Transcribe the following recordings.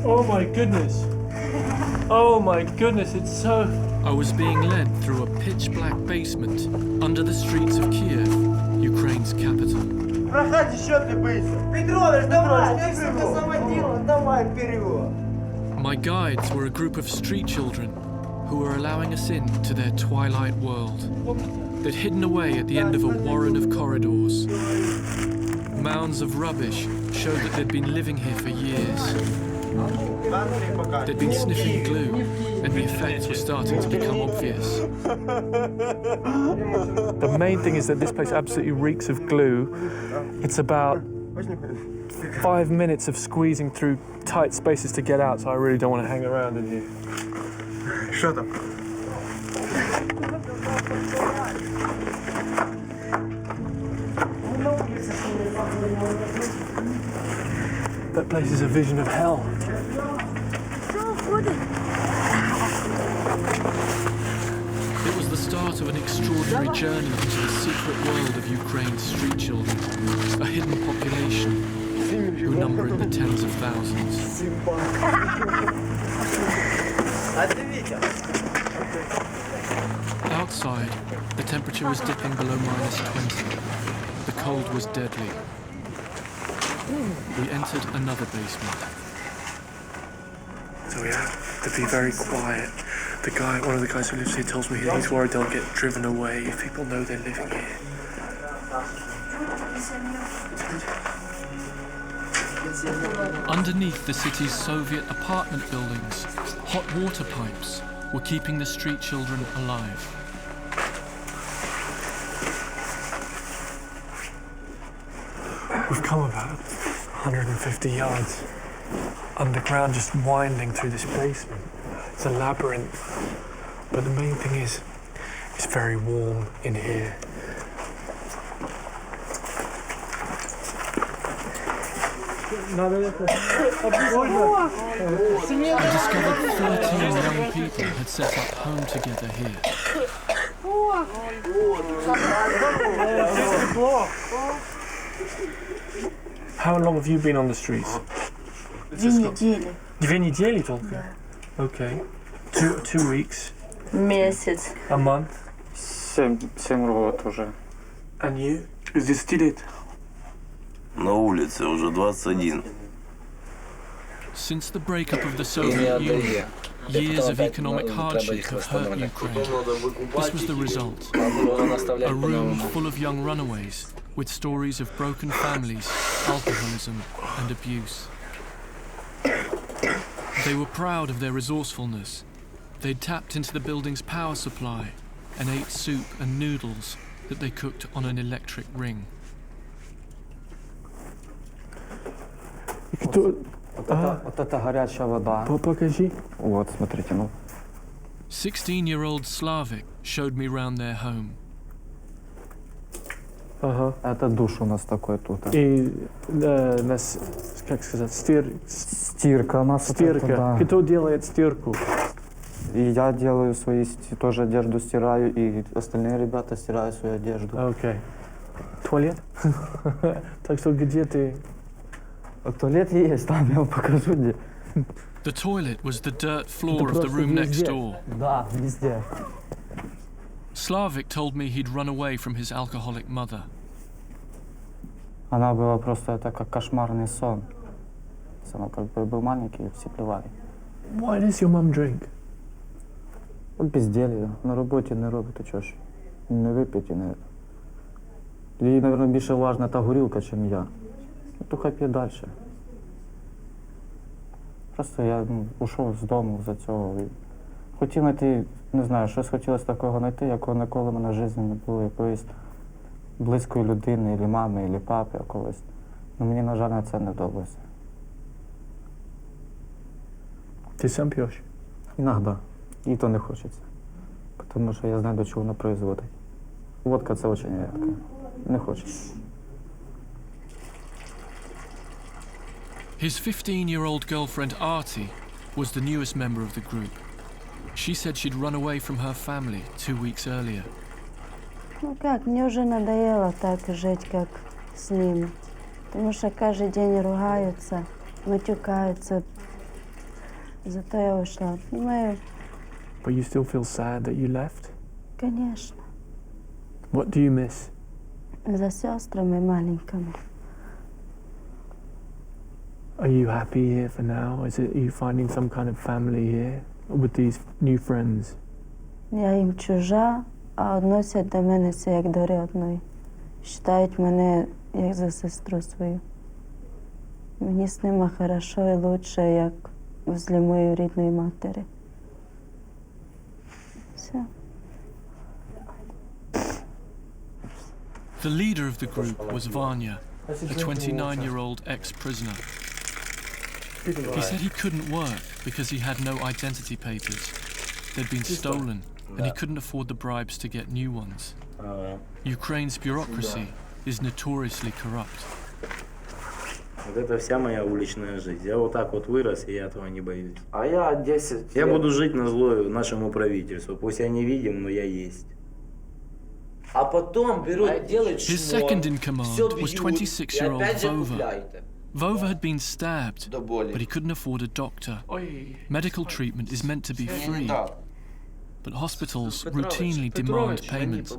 Oh my goodness. Oh my goodness, it's so... I was being led through a pitch-black basement under the streets of Kiev, Ukraine's capital. Проходи, что ты быстро? Петрович, давай, ты сука заводила, давай вперед. My guides were a group of street children who were allowing us in to their twilight world. They'd hidden away at the end of a warren of corridors. Mounds of rubbish showed that they'd been living here for years. They'd been sniffing glue, and the effects were starting to become obvious. The main thing is that this place absolutely reeks of glue. It's about 5 minutes of squeezing through tight spaces to get out, so I really don't want to hang around in here. Что там? That place is a vision of hell. It was the start of an extraordinary journey into the secret world of Ukraine's street children, a hidden population who number in the tens of thousands. Outside, the temperature was dipping below -20. The cold was deadly. We entered another basement. So we have to be very quiet. One of the guys who lives here tells me he's worried they'll get driven away if people know they're living here. Underneath the city's Soviet apartment buildings, hot water pipes were keeping the street children alive. We've come about 150 yards underground, just winding through this basement. It's a labyrinth, but the main thing is it's very warm in here. I discovered 13 young people had set up home together here. How long have you been on the streets? 2 недели. 2 недели только? Okay. Two weeks? Месяц. A month? 7 лет уже. And you? С 10 лет? На улице уже 21. Since the breakup of the Soviet Union, years of economic hardship have hurt Ukraine. This was the result. A room full of young runaways with stories of broken families, alcoholism and abuse. They were proud of their resourcefulness. They'd tapped into the building's power supply and ate soup and noodles that they cooked on an electric ring. Вот это горячая вода. Покажи. Вот, смотрите, ну. 16-year-old Slavik showed me round their home. Ага. Это душ у нас такой тут. И как сказать, Стирка у нас. Стирка. Да. Кто делает стирку? И я делаю свои, тоже одежду стираю, и остальные ребята стирают свою одежду. Окей. Туалет? Так что где ты? Туалет есть, там я вам покажу где. The toilet was the dirt floor of the room next door. Да, везде. Slavik told me he'd run away from his alcoholic mother. Она была просто, это как кошмарный сон. Она как бы был маленький, все плевали. Why does your mum drink? От безделья. На роботі не робить, то чого ж? Не випить і не... Їй, мабуть, більше важна та горілка, ніж я. Ну, то хай п'є далі. Просто я ушов з дому за цього. Хотів знайти, не знаю, щось хотілося такого знайти, якого ніколи в мене в житті не було, якоїсь близької людини, або мами, або папи якогось. Ну, мені, на жаль, це не вдалося. Ти сам п'єш? Іноді. І то не хочеться. Тому що я знаю, до чого воно призводить. Водка – це дуже рідко. Не хочеться. His 15-year-old girlfriend Artie was the newest member of the group. She said she'd run away from her family 2 weeks earlier. Ну как, мне уже надоело так жить, как с ним. Потому что каждый день ругаются, матюкаются, Зато я ушла. Мы, But you still feel sad that you left? конечно, What do you miss? за сестрами маленькими. Are you happy here for now? Are you finding some kind of family here with these new friends? Я їм чужа, а відносять до мене все як до рідної. Вважають мене як за сестру свою. Мені з ними хорошо і лучше, як возле моєї рідної матері. Все. The leader of the group was Vanya, a 29-year-old ex-prisoner. He said he couldn't work because he had no identity papers. They'd been stolen, and he couldn't afford the bribes to get new ones. Ukraine's bureaucracy is notoriously corrupt. Вот это вся моя уличная жизнь. Я вот так вот вырос, и я этого не боюсь. А я 10 Я буду жить на зло нашему правительству. Пусть я не видим, но я есть. А потом берут, делают His шмон, second in command всё was бьют, 26-year-old и опять же Vova. купляйте. Vova had been stabbed, До боли. but he couldn't afford a doctor. Medical treatment is meant to be free, but hospitals routinely demand payment.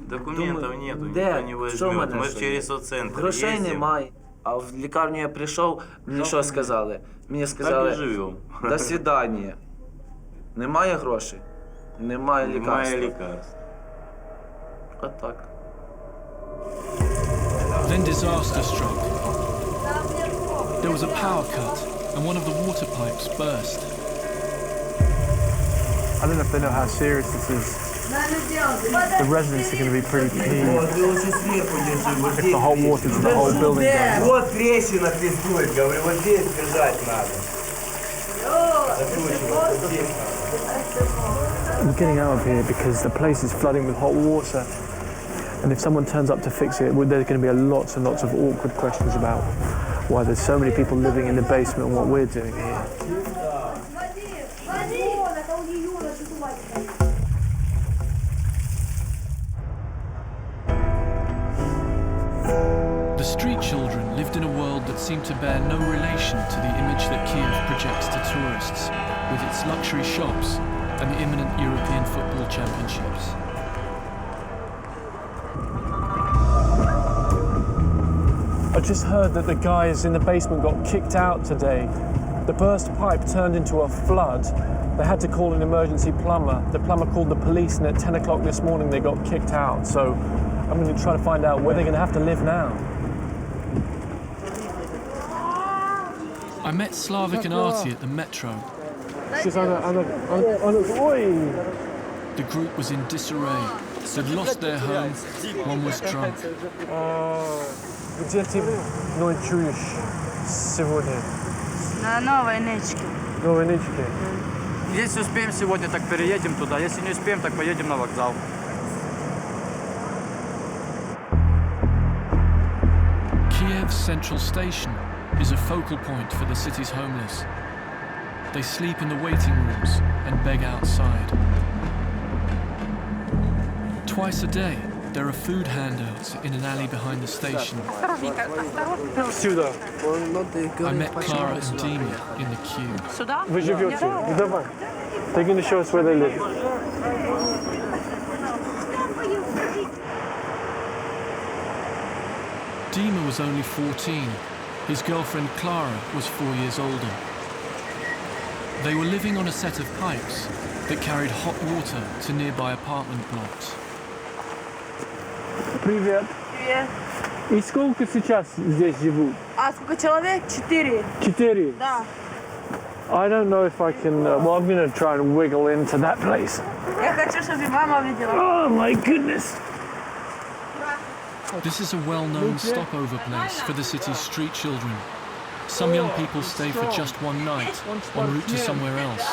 Документов нету, Де? никто не Що в возьмет. мене Мы що через є? соццентр Грошей ездим. немає. А в лікарню я прийшов, мені що сказали? Мені Так и сказали, живем. до свидання. Немає грошей? Немає Немає лікарства. лекарств. От так. Then disaster struck. There was a power cut, and one of the water pipes burst. I don't know if they know how serious this is. The residents are going to be pretty peeved if the hot water to the whole building goes. Вот трещина пиздует, говорю, вот здесь бежать надо. We're getting out of here because the place is flooding with hot water. And if someone turns up to fix it, there's going to be lots and lots of awkward questions about why there's so many people living in the basement and what we're doing here. The street children lived in a world that seemed to bear no relation to the image that Kiev projects to tourists, with its luxury shops and the imminent European football championships. I just heard that the guys in the basement got kicked out today. The burst pipe turned into a flood. They had to call an emergency plumber. The plumber called the police, and at 10 o'clock this morning they got kicked out. So I'm going to try to find out where they're going to have to live now. I met Slavik and Artie at the metro. The group was in disarray. They'd lost their home, one was drunk. Где ты ночуешь сегодня? На новой нычке. Новой нычке. Если успеем сегодня, так переедем туда. Если не успеем, так поедем на вокзал. Kiev's central station is a focal point for the city's homeless. They sleep in the waiting rooms and beg outside. Twice a day, there are food handouts in an alley behind the station. Сюда. I met Clara and Dima in the queue. Вы живете? Ну давай. They're going to show us where they live. Dima was only 14. His girlfriend Clara was 4 years older. They were living on a set of pipes that carried hot water to nearby apartment blocks. Привет. Привет. И сколько сейчас здесь живут? А сколько человек? 4. 4. Да. I don't know if I can. Well, I'm going to try and wiggle into that place. Я хочу, чтобы мама видела. Oh my goodness! This is a well-known stopover place for the city's street children. Some young people stay for just one night en route to somewhere else.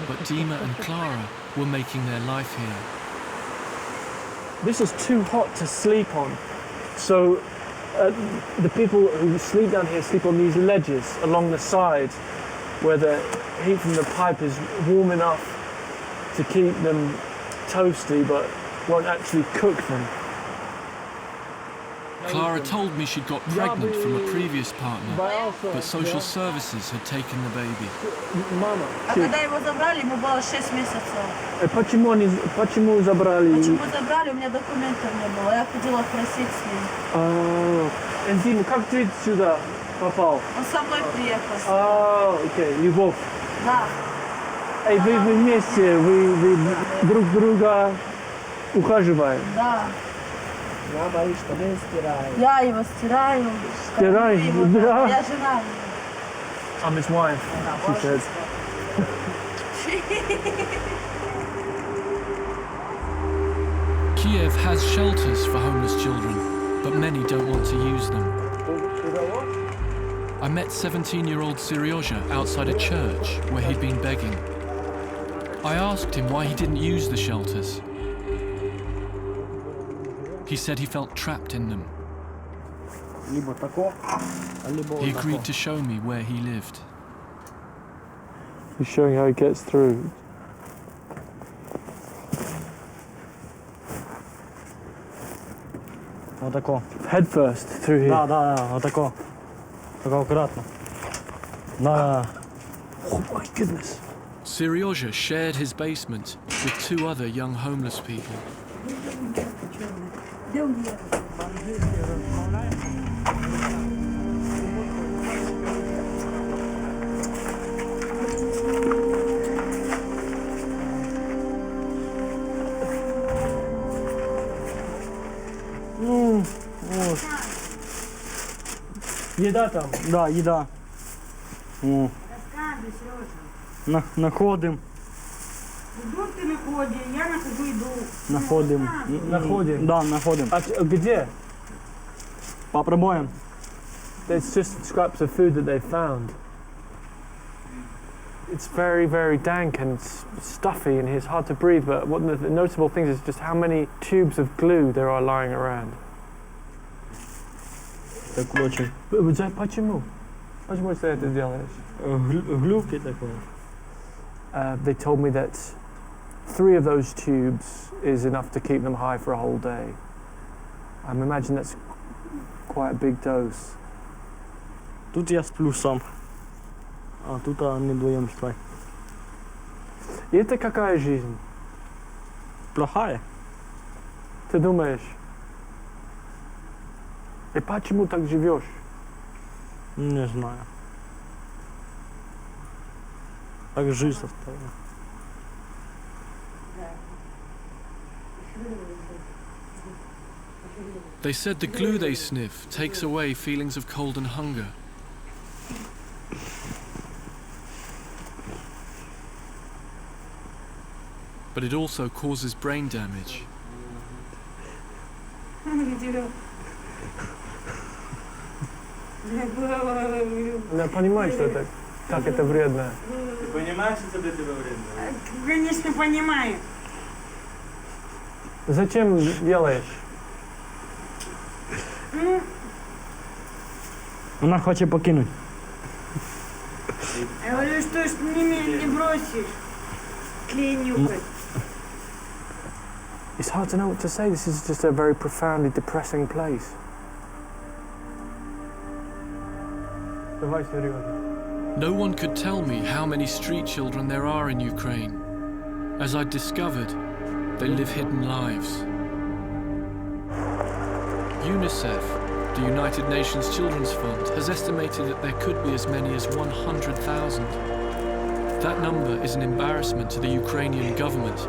But Dima and Clara were making their life here. This is too hot to sleep on. So the people who sleep down here sleep on these ledges along the side where the heat from the pipe is warm enough to keep them toasty but won't actually cook them. Clara told me she'd got pregnant from a previous partner, but social services had taken the baby. А когда его забрали, ему было 6 месяцев. Почему забрали? Почему забрали? У меня документов не было. Я ходила просить с ним. Энзим, как ты сюда попал? Он со мной приехал. Окей, любовь. Да. Эй, вы вместе, вы друг друга ухаживаете? Да. Я боюсь, что я стираю. Я его стираю. Стираешь? Да. Я жена. I'm his wife, she says. Kiev has shelters for homeless children, but many don't want to use them. I met 17-year-old Seryoja outside a church where he'd been begging. I asked him why he didn't use the shelters. He said he felt trapped in them. He agreed to show me where he lived. He's showing how he gets through. Отако. Head first through here. Да, отако. Тако аккуратно. Да. Oh my goodness. Seryoja shared his basement with 2 other young homeless people. Вот. Еда там. Да, еда. О. Находим. Еду ты находишь, я нахожу еду. Находим. Находим. Да, находим. А где? Попробуем. It's just scraps of food that they found. It's very, very dank and stuffy and it's hard to breathe, but one of the notable things is just how many tubes of glue there are lying around. Так очень. Почему? Почему ты это делаешь? Глюки такое. They told me that 3 of those tubes is enough to keep them high for a whole day. I imagine that's quite a big dose. Тут я сплю сам. А тут они вдвоем спать. И это какая жизнь? Плохая. Ты думаешь? И почему так живешь? Не знаю. Так жизнь составила. They said the glue they sniff takes away feelings of cold and hunger. But it also causes brain damage. Я понимаю, что это, как это вредно. Ты понимаешь, что это тебе вредно? Конечно, понимаю. Зачем делаешь? Она хочет покинуть. Я говорю, что ж не бросишь. Клей нюхать. It's hard to know what to say. This is just a very profoundly depressing place. Давай, Серёжа. No one could tell me how many street children there are in Ukraine. As I discovered, they live hidden lives. UNICEF, the United Nations Children's Fund, has estimated that there could be as many as 100,000. That number is an embarrassment to the Ukrainian government,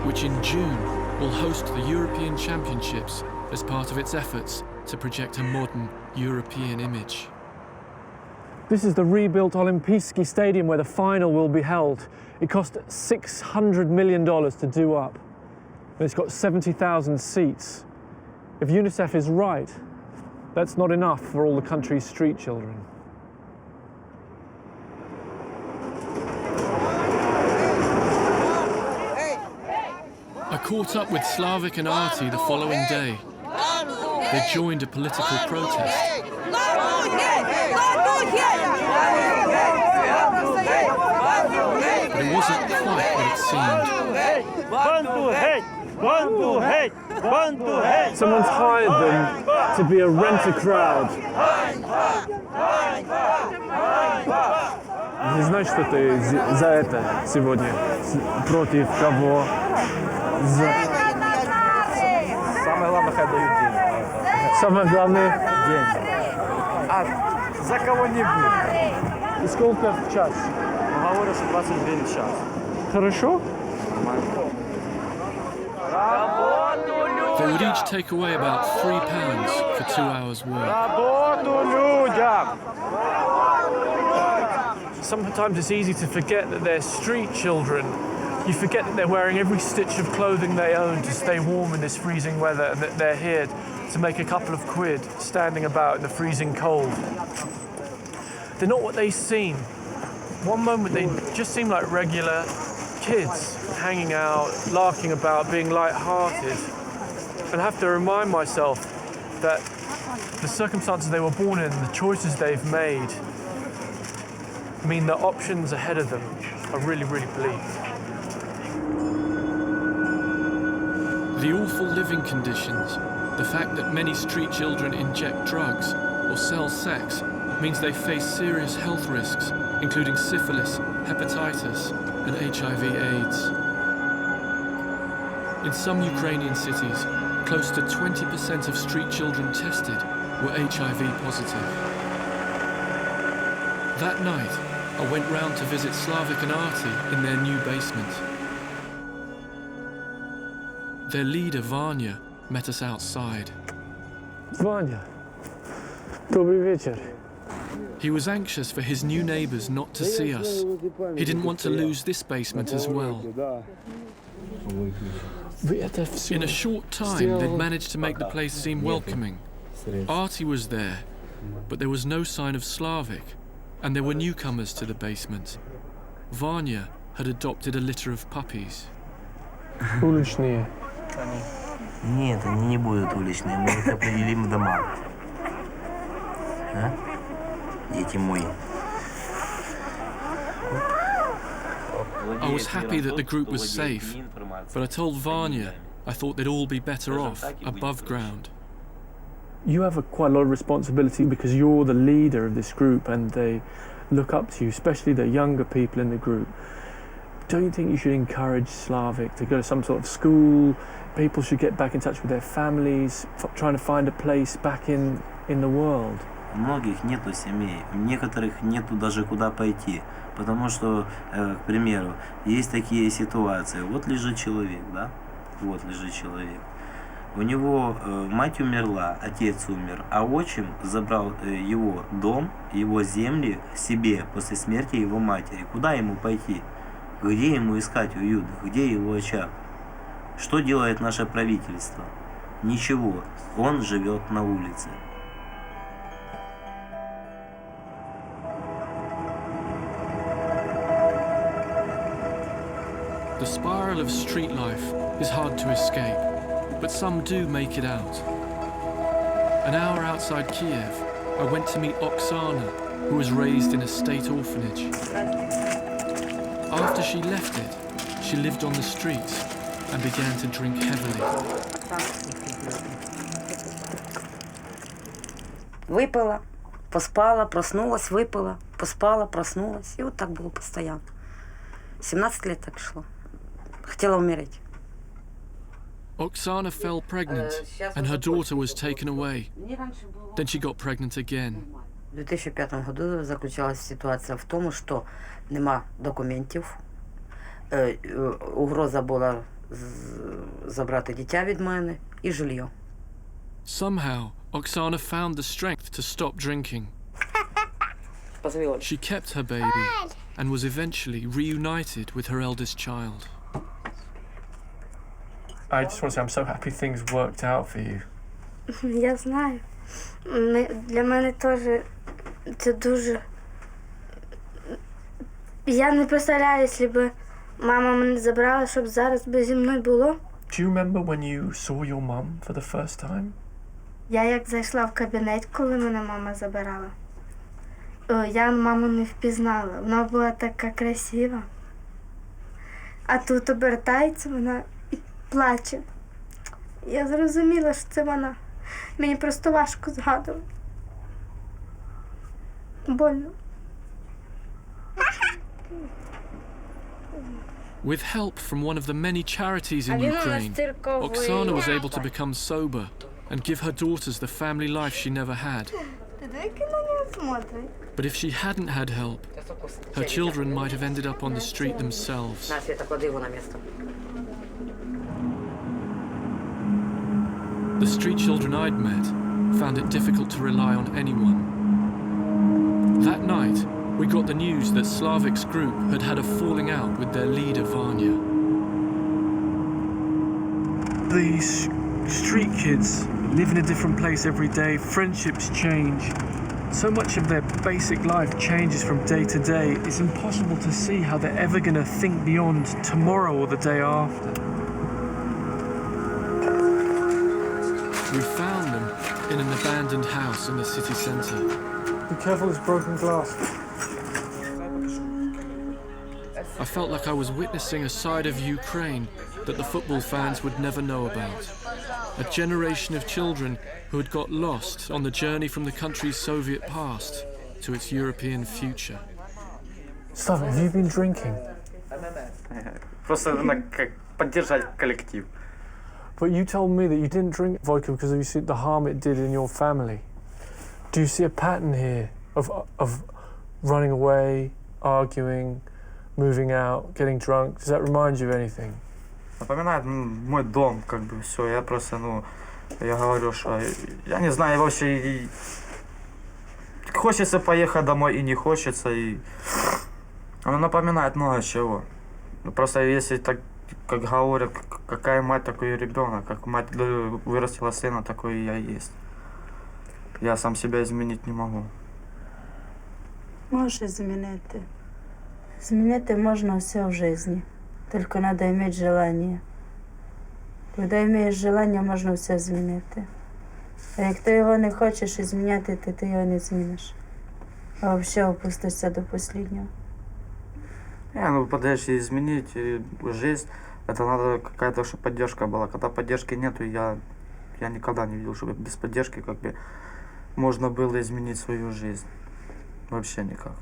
which in June will host the European Championships as part of its efforts to project a modern European image. This is the rebuilt Olimpijski Stadium where the final will be held. It cost $600 million to do up. And it's got 70,000 seats. If UNICEF is right, that's not enough for all the country's street children. I caught up with Slavik and Arti the following day. They joined a political protest. But it wasn't quite what it seemed. Someone's hired them to be a rent-a-crowd. Не знаешь, что ты за это сегодня? Против кого? Самое главное, хай дают деньги. Самое главное — Деньги. А за кого-нибудь. и сколько в час? Говорю, что 20 гривен в час. Хорошо? They would each take away about £3 for 2 hours' work. Работу людям! Sometimes it's easy to forget that they're street children. You forget that they're wearing every stitch of clothing they own to stay warm in this freezing weather, and that they're here to make a couple of quid standing about in the freezing cold. They're not what they seem. One moment they just seem like regular kids hanging out, larking about, being light-hearted. And I have to remind myself that the circumstances they were born in, the choices they've made, mean the options ahead of them are really, really bleak. The awful living conditions, the fact that many street children inject drugs or sell sex, means they face serious health risks, including syphilis, hepatitis, and HIV/AIDS. In some Ukrainian cities, close to 20% of street children tested were HIV positive. That night, I went round to visit Slavik and Arti in their new basement. Their leader, Vanya, met us outside. Vanya, добрый вечер. He was anxious for his new neighbours not to see us. He didn't want to lose this basement as well. In a short time, they'd managed to make the place seem welcoming. Arti was there, but there was no sign of Slavik, and there were newcomers to the basement. Vanya had adopted a litter of puppies. Уличные. Нет, они не будут уличные, мы их определим в дома. А? Дети мои. I was happy that the group was safe, but I told Vanya I thought they'd all be better off above ground. You have quite a lot of responsibility because you're the leader of this group and they look up to you, especially the younger people in the group. Don't you think you should encourage Slavik to go to some sort of school? People should get back in touch with their families, trying to find a place back in the world. У многих нету семей, у некоторых нету даже куда пойти, потому что, к примеру, есть такие ситуации. Вот лежит человек, да? Вот лежит человек. У него мать умерла, отец умер, а отчим забрал его дом, его земли себе после смерти его матери. Куда ему пойти? Где ему искать уют? Где его очаг? Что делает наше правительство? Ничего. Он живет на улице. The spiral of street life is hard to escape, but some do make it out. An hour outside Kiev, I went to meet Oksana, who was raised in a state orphanage. After she left it, she lived on the streets and began to drink heavily. Выпила, поспала, проснулась, выпила, поспала, проснулась. И вот так было постоянно. 17 лет так шло. Хотела умереть. Oksana fell pregnant and her daughter was taken away. Then she got pregnant again. В 2005 году заключалась ситуація в тому, що нема документів. Угроза була забрати дитя від мене і жилье. Somehow, Oksana found the strength to stop drinking. She kept her baby and was eventually reunited with her eldest child. I just want to say I'm so happy things worked out for you. Я знаю. Для мене теж це дуже... Я не представляю, якщо б мама мене забрала, щоб зараз би зі мною було. Do you remember when you saw your mum for the first time? Я як зайшла в кабінет, коли мене мама забирала. Я маму не впізнала. Вона була така красива. А тут обертається вона і плаче. Я зрозуміла, що це вона. Мені просто важко згадувати. Больно. With help from one of the many charities in Ukraine, Oksana was able to become sober and give her daughters the family life she never had. But if she hadn't had help, her children might have ended up on the street themselves. The street children I'd met found it difficult to rely on anyone. That night, we got the news that Slavik's group had had a falling out with their leader, Vanya. These street kids live in a different place every day, friendships change. So much of their basic life changes from day to day. It's impossible to see how they're ever going to think beyond tomorrow or the day after. We found them in an abandoned house in the city centre. Be careful, it's broken glass. I felt like I was witnessing a side of Ukraine that the football fans would never know about. A generation of children who had got lost on the journey from the country's Soviet past to its European future. Slav, have you been drinking? Просто как поддержать коллектив. But you told me that you didn't drink vodka because you see the harm it did in your family. Do you see a pattern here of running away, arguing, moving out, getting drunk? Does that remind you of anything? Напоминает мой дом, как бы все. Я просто, я говорю, что я не знаю, вообще хочется поехать домой и не хочется, и оно напоминает много чего. Просто если так, как говорят, какая мать, такой и ребенок, как мать вырастила сына, такой и я есть. Я сам себя изменить не могу. Можеш змінити. Змінити можна все в житті. Тільки треба мати желання. Коли маєш желання, можна все змінити. А як ти його не хочеш зміняти, то ти його не зміниш. А взагалі опустишся до останнього. Подожди, изменить жизнь, это надо какая-то, чтобы поддержка была. Когда поддержки нету, я никогда не видел, чтобы без поддержки как бы можно было изменить свою жизнь. Вообще никак.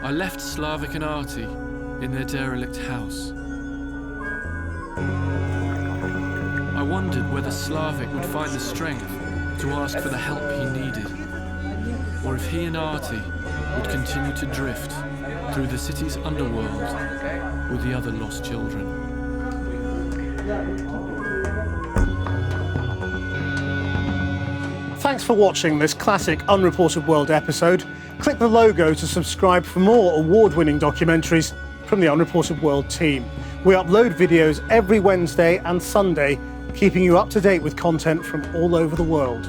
I left Slavik and Artie in their derelict house. I wondered whether Slavik would find the strength to ask for the help he needed, or if he and Artie would continue to drift through the city's underworld with the other lost children. Thanks for watching this classic Unreported World episode. Click the logo to subscribe for more award-winning documentaries from the Unreported World team. We upload videos every Wednesday and Sunday, keeping you up to date with content from all over the world.